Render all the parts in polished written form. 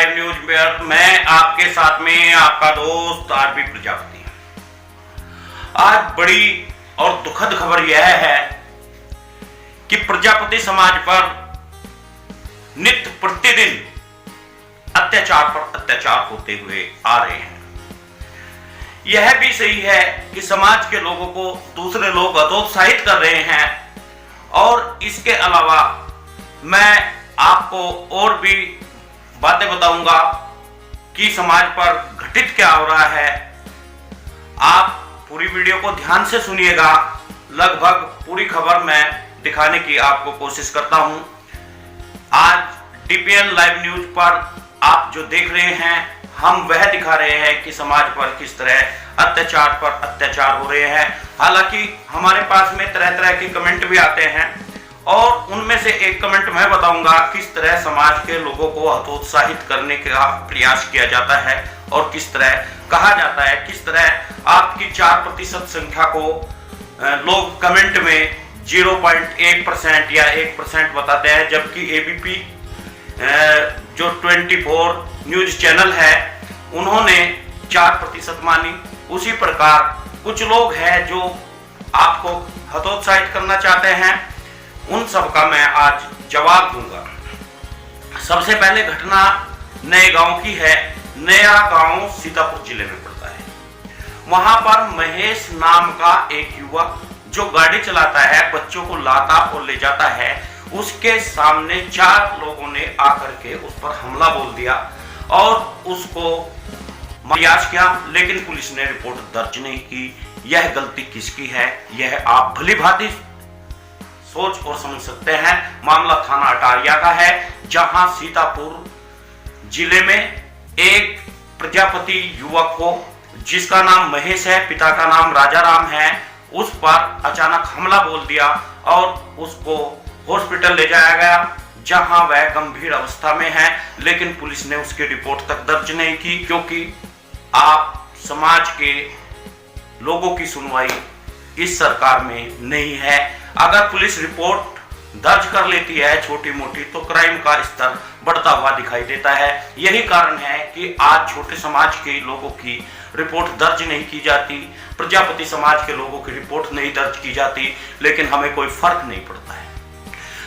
Live news में मैं आपके साथ में आपका दोस्त आरबी प्रजापति। आज बड़ी और दुखद खबर यह है कि प्रजापति समाज पर नित्य प्रतिदिन अत्याचार पर अत्याचार होते हुए आ रहे हैं। यह भी सही है कि समाज के लोगों को दूसरे लोग हतोत्साहित कर रहे हैं, और इसके अलावा मैं आपको और भी बातें बताऊंगा कि समाज पर घटित क्या हो रहा है। आप पूरी वीडियो को ध्यान से सुनिएगा। लगभग पूरी खबर मैं दिखाने की आपको कोशिश करता हूं। आज डीपीएन लाइव न्यूज पर आप जो देख रहे हैं, हम वह दिखा रहे हैं कि समाज पर किस तरह अत्याचार पर अत्याचार हो रहे हैं। हालांकि हमारे पास में तरह तरह के कमेंट भी आते हैं, और उनमें से एक कमेंट मैं बताऊंगा किस तरह समाज के लोगों को हतोत्साहित करने का प्रयास किया जाता है और किस तरह कहा जाता है, किस तरह आपकी 4% संख्या को लोग कमेंट में 0.1% या 1% बताते हैं, जबकि एबीपी जो 24 न्यूज चैनल है उन्होंने 4% मानी। उसी प्रकार कुछ लोग हैं जो आपको हतोत्साहित करना चाहते हैं, उन सब का मैं आज जवाब दूंगा। सबसे पहले घटना नए गांव की है। नया गांव सीतापुर जिले में पड़ता है। वहां पर महेश नाम का एक युवक जो गाड़ी चलाता है, बच्चों को लाता और ले जाता है, उसके सामने 4 लोगों ने आकर के उस पर हमला बोल दिया और उसको प्रयास किया, लेकिन पुलिस ने रिपोर्ट दर्ज नहीं की। यह गलती किसकी है, यह आप भली भांति सोच और समझ सकते हैं। मामला थाना अटारिया का है, जहां सीतापुर जिले में एक प्रजापति युवक को, जिसका नाम महेश है, पिता का नाम राजा राम है, उस पर अचानक हमला बोल दिया और उसको हॉस्पिटल ले जाया गया, जहां वह गंभीर अवस्था में है। लेकिन पुलिस ने उसकी रिपोर्ट तक दर्ज नहीं की, क्योंकि आप समाज के लोगों की सुनवाई इस सरकार में नहीं है। अगर पुलिस रिपोर्ट दर्ज कर लेती है छोटी मोटी, तो क्राइम का स्तर बढ़ता हुआ दिखाई देता है। यही कारण है कि आज छोटे समाज के लोगों की रिपोर्ट दर्ज नहीं की जाती, प्रजापति समाज के लोगों की रिपोर्ट नहीं दर्ज की जाती, लेकिन हमें कोई फर्क नहीं पड़ता है।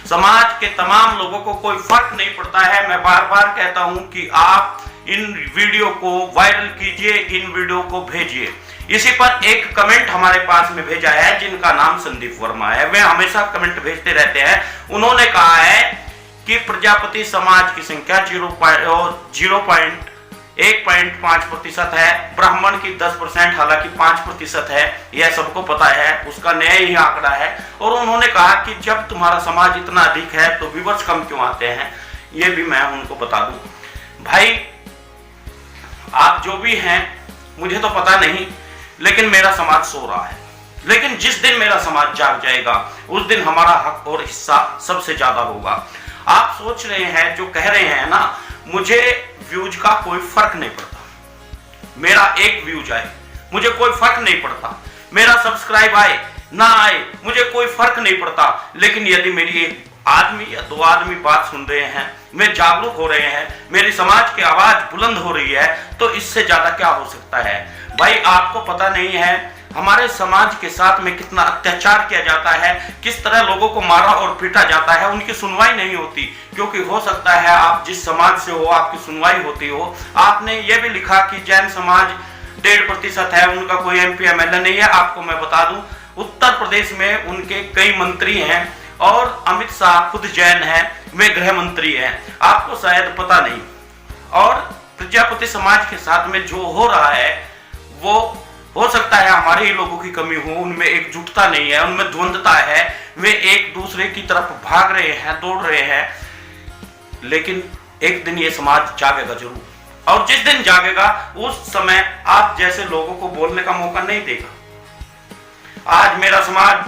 समाज के तमाम लोगों को कोई फर्क नहीं पड़ता है। मैं बार बार कहता हूं कि आप इन वीडियो को वायरल कीजिए, इन वीडियो को भेजिए। इसी पर एक कमेंट हमारे पास में भेजा है, जिनका नाम संदीप वर्मा है। वे हमेशा कमेंट भेजते रहते हैं। उन्होंने कहा है कि प्रजापति समाज की संख्या 0.1.5% है, ब्राह्मण की 10%, हालांकि 5% है, यह सबको पता है, उसका नया ही आंकड़ा है। और उन्होंने कहा कि जब तुम्हारा समाज इतना अधिक है तो व्यूअर्स कम क्यों आते हैं। यह भी मैं उनको बता दूं। भाई, आप जो भी हैं मुझे तो पता नहीं, लेकिन मेरा समाज सो रहा है। लेकिन जिस दिन मेरा समाज जाग जाएगा, उस दिन हमारा हक और हिस्सा सबसे ज्यादा होगा। आप सोच रहे हैं, जो कह रहे हैं ना, मुझे व्यूज का कोई फर्क नहीं पड़ता, मेरा एक व्यूज आए मुझे कोई फर्क नहीं पड़ता, मेरा सब्सक्राइब आए ना आए मुझे कोई फर्क नहीं पड़ता। लेकिन यदि मेरी एक आदमी या 2 आदमी बात सुन रहे हैं, मैं जागरूक हो रहे हैं, मेरी समाज की आवाज बुलंद हो रही है, तो इससे ज्यादा क्या हो सकता है। भाई, आपको पता नहीं है हमारे समाज के साथ में कितना अत्याचार किया जाता है, किस तरह लोगों को मारा और पीटा जाता है, उनकी सुनवाई नहीं होती। क्योंकि हो सकता है आप जिस समाज से हो आपकी सुनवाई होती हो। आपने ये भी लिखा कि जैन समाज 1.5% है, उनका कोई MP MLA नहीं है। आपको मैं बता दूं, उत्तर प्रदेश में उनके कई मंत्री हैं, और अमित शाह खुद जैन है, वे गृह मंत्री हैं, आपको शायद पता नहीं। और प्रजापति समाज के साथ में जो हो रहा है, वो हो सकता है हमारे ही लोगों की कमी हो, उनमें एकजुटता नहीं है, उनमें द्वंद्वता है, वे एक दूसरे की तरफ भाग रहे हैं, दौड़ रहे हैं। लेकिन एक दिन ये समाज जागेगा जरूर, और जिस दिन जागेगा उस समय आप जैसे लोगों को बोलने का मौका नहीं देगा। आज मेरा समाज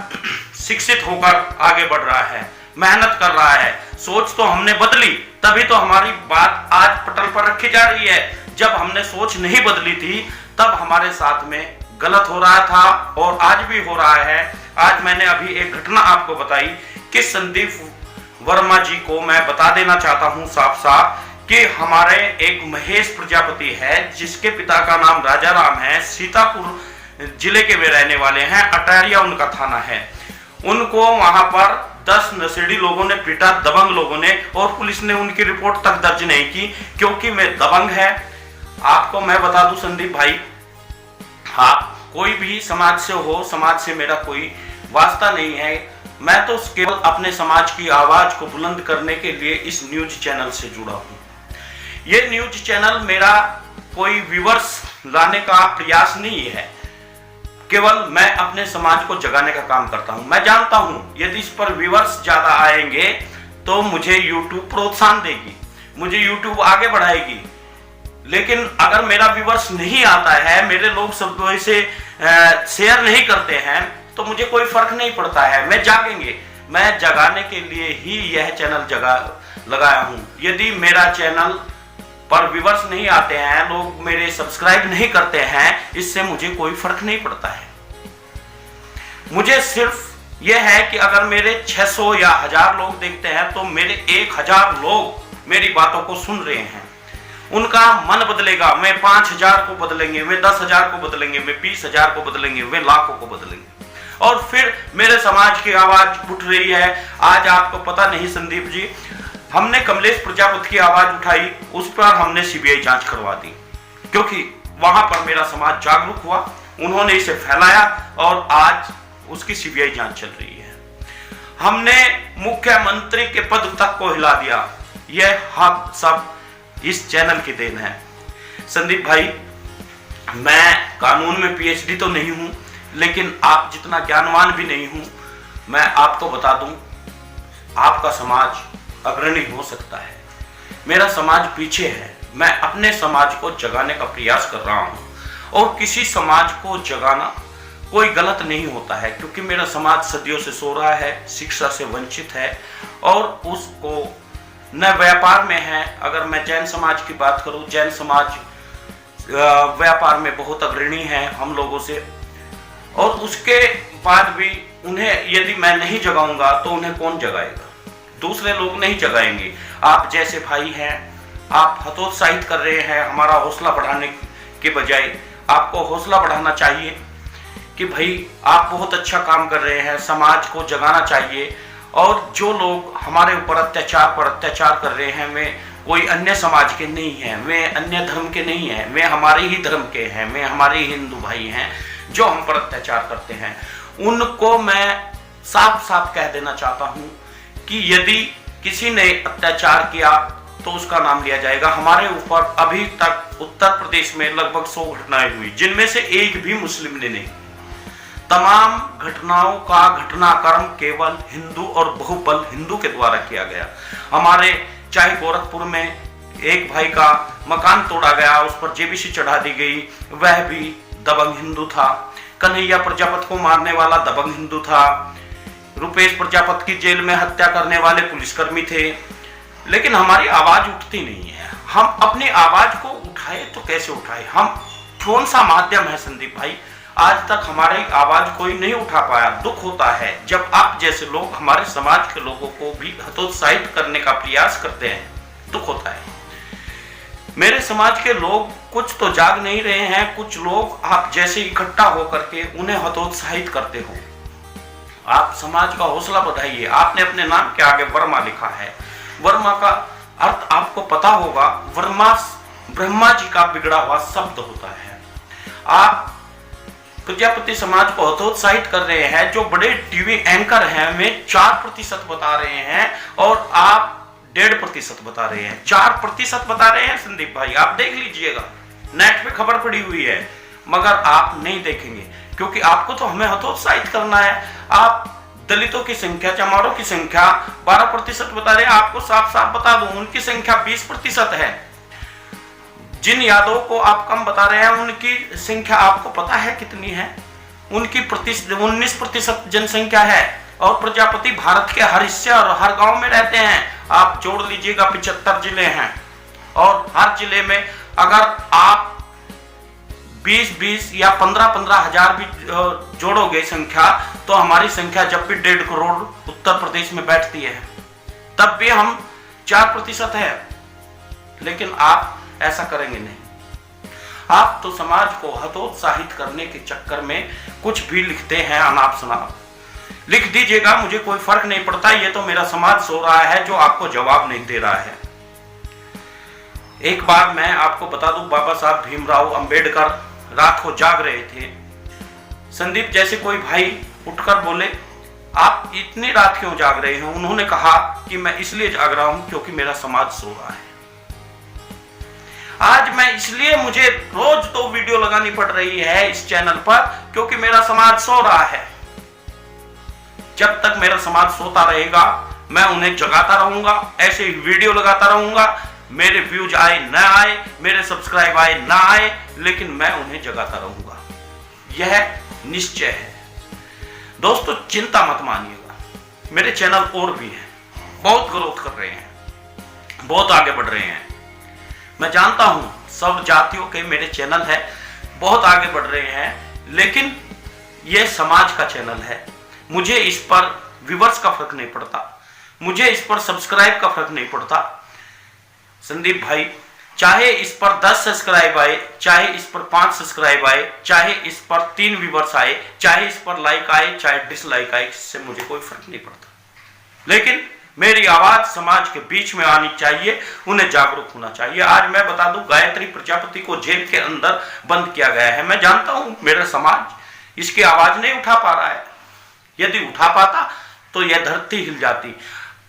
शिक्षित होकर आगे बढ़ रहा है, मेहनत कर रहा है, सोच तो हमने बदली, तभी तो हमारी बात आज पटल पर रखी जा रही है। जब हमने सोच नहीं बदली थी, तब हमारे साथ में गलत हो रहा था, और आज भी हो रहा है। आज मैंने अभी एक घटना आपको बताई कि संदीप वर्मा जी को मैं बता देना चाहता हूं साफ साफ कि हमारे एक महेश प्रजापति है जिसके पिता का नाम राजा राम है, सीतापुर जिले के वे रहने वाले हैं, अटारिया उनका थाना है। उनको वहां पर 10 नशेड़ी लोगों ने पीटा, दबंग लोगों ने, और पुलिस ने उनकी रिपोर्ट तक दर्ज नहीं की क्योंकि वे दबंग है। आपको मैं बता दूं संदीप भाई, आप कोई भी समाज से हो, समाज से मेरा कोई वास्ता नहीं है। मैं तो केवल अपने समाज की आवाज को बुलंद करने के लिए इस न्यूज चैनल से जुड़ा हूं। ये न्यूज चैनल मेरा कोई व्यूअर्स लाने का प्रयास नहीं है, केवल मैं अपने समाज को जगाने का काम करता हूं। मैं जानता हूं यदि इस पर व्यूअर्स ज्यादा आएंगे तो मुझे YouTube प्रोत्साहन देगी, मुझे YouTube आगे बढ़ाएगी। लेकिन अगर मेरा व्यूअर्स नहीं आता है, मेरे लोग सब इसे शेयर नहीं करते हैं, तो मुझे कोई फर्क नहीं पड़ता है। मैं जागेंगे, मैं जगाने के लिए ही यह चैनल लगाया हूं। यदि मेरा चैनल पर व्यूअर्स नहीं आते हैं, लोग मेरे सब्सक्राइब नहीं करते हैं, इससे मुझे कोई फर्क नहीं पड़ता है। मुझे सिर्फ यह है कि अगर मेरे 600 या 1000 लोग देखते हैं तो मेरे 1000 लोग मेरी बातों को सुन रहे हैं, उनका मन बदलेगा। वे 5000 को बदलेंगे, वे 10,000 को बदलेंगे, वे 20,000 को बदलेंगे, वे लाखों को बदलेंगे, और फिर मेरे समाज की आवाज उठ रही है। आज आपको पता नहीं संदीप जी, हमने कमलेश प्रजापति की आवाज उठाई, उस पर हमने सीबीआई जांच करवा दी क्योंकि वहां पर मेरा समाज जागरूक हुआ, उन्होंने इसे फैलाया और आज उसकी सीबीआई जांच चल रही है। हमने मुख्यमंत्री के पद तक को हिला दिया। यह हम सब इस चैनल की देन है। संदीप भाई, मैं कानून में पीएचडी तो नहीं हूं, लेकिन आप जितना ज्ञानवान भी नहीं हूं। मैं आपको बता दूं, आपका समाज अग्रणी हो सकता है, मेरा समाज पीछे है। मैं अपने समाज को जगाने का प्रयास कर रहा हूं, और किसी समाज को जगाना कोई गलत नहीं होता है क्योंकि मेरा समाज सदियों से सो रहा है, शिक्षा से वंचित है, और उसको न व्यापार में है। अगर मैं जैन समाज की बात करूं, जैन समाज व्यापार में बहुत अग्रणी है हम लोगों से, और उसके बाद भी उन्हें यदि मैं नहीं जगाऊंगा तो उन्हें कौन जगाएगा? दूसरे लोग नहीं जगाएंगे। आप जैसे भाई हैं, आप हतोत्साहित कर रहे हैं हमारा हौसला बढ़ाने के बजाय। आपको हौसला बढ़ाना चाहिए कि भाई आप बहुत अच्छा काम कर रहे हैं, समाज को जगाना चाहिए। और जो लोग हमारे ऊपर अत्याचार पर अत्याचार कर रहे हैं, वे कोई अन्य समाज के नहीं हैं, वे अन्य धर्म के नहीं हैं, वे हमारे ही धर्म के हैं, वे हमारे ही हिंदू भाई हैं जो हम पर अत्याचार करते हैं। उनको मैं साफ साफ कह देना चाहता हूं कि यदि किसी ने अत्याचार किया तो उसका नाम लिया जाएगा। हमारे ऊपर अभी तक उत्तर प्रदेश में लगभग 100 घटनाएं हुई, जिनमें से एक भी मुस्लिम ने नहीं। तमाम घटनाओं का घटनाक्रम केवल हिंदू और बहुबल हिंदू के द्वारा किया गया। हमारे चाहे गोरखपुर में एक भाई का मकान तोड़ा गया, उस पर जेबीसी चढ़ा दी गई, वह भी दबंग हिंदू था। कन्हैया प्रजापति को मारने वाला दबंग हिंदू था। रुपेश प्रजापति की जेल में हत्या करने वाले पुलिसकर्मी थे। लेकिन हमारी आवाज उठती नहीं है। हम अपनी आवाज को उठाए तो कैसे उठाए? हम कौन सा माध्यम है संदीप भाई? आज तक हमारी आवाज कोई नहीं उठा पाया। दुख होता है जब आप जैसे लोग हमारे समाज के लोगों को भी हतोत्साहित करने का प्रयास करते हैं। दुख होता है। मेरे समाज के लोग कुछ तो जाग नहीं रहे हैं, कुछ लोग आप जैसे इकट्ठा होकर के उन्हें हतोत्साहित करते हो। आप समाज का हौसला बढ़ाइए। आपने अपने नाम के आगे वर्मा लिखा है। वर्मा का अर्थ आपको पता होगा। वर्मा ब्रह्मा जी का बिगड़ा हुआ शब्द होता है। आप प्रजापति समाज को हतोत्साहित कर रहे हैं। जो बड़े टीवी एंकर हैं वे 4% बता रहे हैं और आप 1.5% बता रहे हैं। 4% बता रहे हैं संदीप भाई, आप देख लीजिएगा, नेट पे खबर पड़ी हुई है, मगर आप नहीं देखेंगे क्योंकि आपको तो हमें हतोत्साहित करना है। आप दलितों की संख्या, चमारों की संख्या 12% बता रहे हैं। आपको साफ साफ बता दूं, उनकी संख्या 20% है। जिन यादवों को आप कम बता रहे हैं उनकी संख्या आपको पता है कितनी है? उनकी 19% जनसंख्या है। और प्रजापति भारत के हर हिस्से और हर गांव में रहते हैं। आप जोड़ लीजिएगा 75 जिले हैं, और हर जिले में अगर आप 20-20 या 15-15 हजार भी जोड़ोगे संख्या, तो हमारी संख्या जब भी 1.5 करोड़ उत्तर प्रदेश में बैठती है, तब भी हम 4% है। लेकिन आप ऐसा करेंगे नहीं। आप तो समाज को हतोत्साहित करने के चक्कर में कुछ भी लिखते हैं, अनाप शनाप लिख दीजिएगा, मुझे कोई फर्क नहीं पड़ता। ये तो मेरा समाज सो रहा है जो आपको जवाब नहीं दे रहा है। एक बार मैं आपको बता दूं, बाबा साहब भीमराव अंबेडकर रात को जाग रहे थे। संदीप जैसे कोई भाई उठकर बोले, आप इतनी रात क्यों जाग रहे हैं? उन्होंने कहा कि मैं इसलिए जाग रहा हूं क्योंकि मेरा समाज सो रहा है। आज मैं इसलिए मुझे रोज तो वीडियो लगानी पड़ रही है इस चैनल पर क्योंकि मेरा समाज सो रहा है। जब तक मेरा समाज सोता रहेगा मैं उन्हें जगाता रहूंगा, ऐसे ही वीडियो लगाता रहूंगा। मेरे व्यूज आए ना आए, मेरे सब्सक्राइब आए ना आए, लेकिन मैं उन्हें जगाता रहूंगा, यह निश्चय है। दोस्तों चिंता मत मानिएगा, मेरे चैनल और भी हैं, बहुत ग्रोथ कर रहे हैं, बहुत आगे बढ़ रहे हैं। मैं जानता हूं सब जातियों के मेरे चैनल है, बहुत आगे बढ़ रहे हैं, लेकिन यह समाज का चैनल है। मुझे इस पर व्यूअर्स का फर्क नहीं पड़ता, मुझे इस पर सब्सक्राइब का फर्क नहीं पड़ता। संदीप भाई, चाहे इस पर 10 सब्सक्राइब आए, चाहे इस पर 5 सब्सक्राइब आए, चाहे इस पर 3 व्यूअर्स आए, चाहे इस पर लाइक आए, चाहे डिसलाइक आए, इससे मुझे कोई फर्क नहीं पड़ता। लेकिन मेरी आवाज समाज के बीच में आनी चाहिए, उन्हें जागरूक होना चाहिए। आज मैं बता दूं, गायत्री प्रजापति को जेल के अंदर बंद किया गया है। मैं जानता हूं मेरा समाज इसकी आवाज नहीं उठा पा रहा है। यदि उठा पाता तो यह धरती हिल जाती।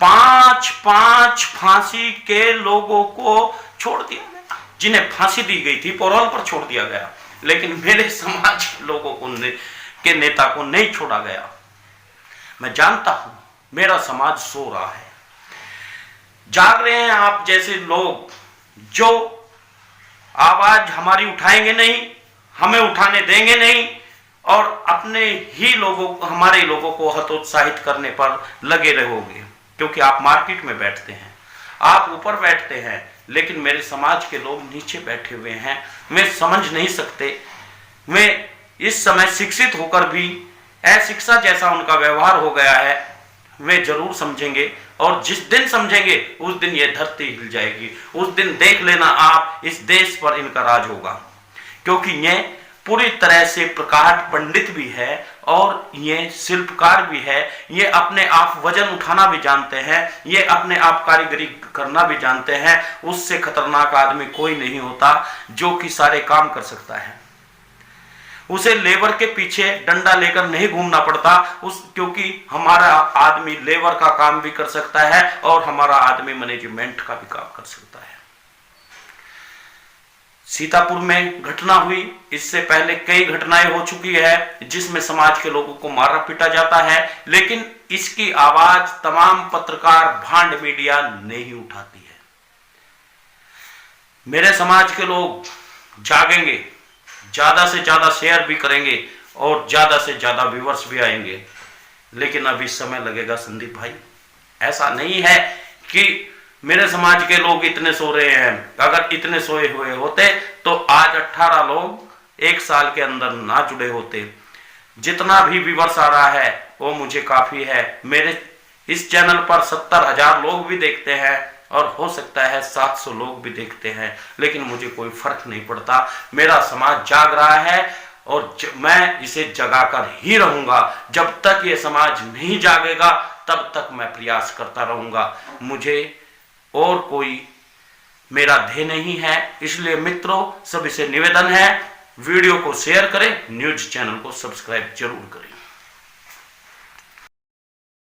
5 फांसी के लोगों को छोड़ दिया गया, जिन्हें फांसी दी गई थी पैरोल पर छोड़ दिया गया, लेकिन मेरे समाज के लोगों को के नेता को नहीं छोड़ा गया। मैं जानता हूं मेरा समाज सो रहा है, जाग रहे हैं आप जैसे लोग जो आवाज हमारी उठाएंगे नहीं, हमें उठाने देंगे नहीं और अपने ही लोगों को, हमारे लोगों को हतोत्साहित करने पर लगे रहोगे। क्योंकि आप मार्केट में बैठते हैं, आप ऊपर बैठते हैं, लेकिन मेरे समाज के लोग नीचे बैठे हुए हैं। वे समझ नहीं सकते, वे इस समय शिक्षित होकर भी अशिक्षा जैसा उनका व्यवहार हो गया है। वे जरूर समझेंगे और जिस दिन समझेंगे उस दिन ये धरती हिल जाएगी। उस दिन देख लेना आप, इस देश पर इनका राज होगा। क्योंकि ये पूरी तरह से प्रकाट पंडित भी है और ये शिल्पकार भी है। ये अपने आप वजन उठाना भी जानते हैं, ये अपने आप कारीगरी करना भी जानते हैं। उससे खतरनाक आदमी कोई नहीं होता जो कि सारे काम कर सकता है। उसे लेबर के पीछे डंडा लेकर नहीं घूमना पड़ता, क्योंकि हमारा आदमी लेबर का काम भी कर सकता है और हमारा आदमी मैनेजमेंट का भी काम कर सकता है। सीतापुर में घटना हुई, इससे पहले कई घटनाएं हो चुकी है जिसमें समाज के लोगों को मारा पीटा जाता है, लेकिन इसकी आवाज तमाम पत्रकार, भांड मीडिया नहीं उठाती है। मेरे समाज के लोग जागेंगे, ज्यादा से ज्यादा शेयर भी करेंगे और ज्यादा से ज्यादा व्यूअर्स भी आएंगे, लेकिन अभी समय लगेगा संदीप भाई। ऐसा नहीं है कि मेरे समाज के लोग इतने सो रहे हैं, अगर इतने सोए हुए होते तो आज 18 लोग 1 साल के अंदर ना जुड़े होते। जितना भी व्यूअर्स आ रहा है वो मुझे काफी है। मेरे इस चैनल पर 70,000 लोग भी देखते हैं और हो सकता है 700 लोग भी देखते हैं, लेकिन मुझे कोई फर्क नहीं पड़ता। मेरा समाज जाग रहा है और मैं इसे जगाकर ही रहूंगा। जब तक ये समाज नहीं जागेगा तब तक मैं प्रयास करता रहूंगा। मुझे और कोई मेरा ध्येय नहीं है। इसलिए मित्रों, सभी से निवेदन है, वीडियो को शेयर करें, न्यूज चैनल को सब्सक्राइब जरूर करें।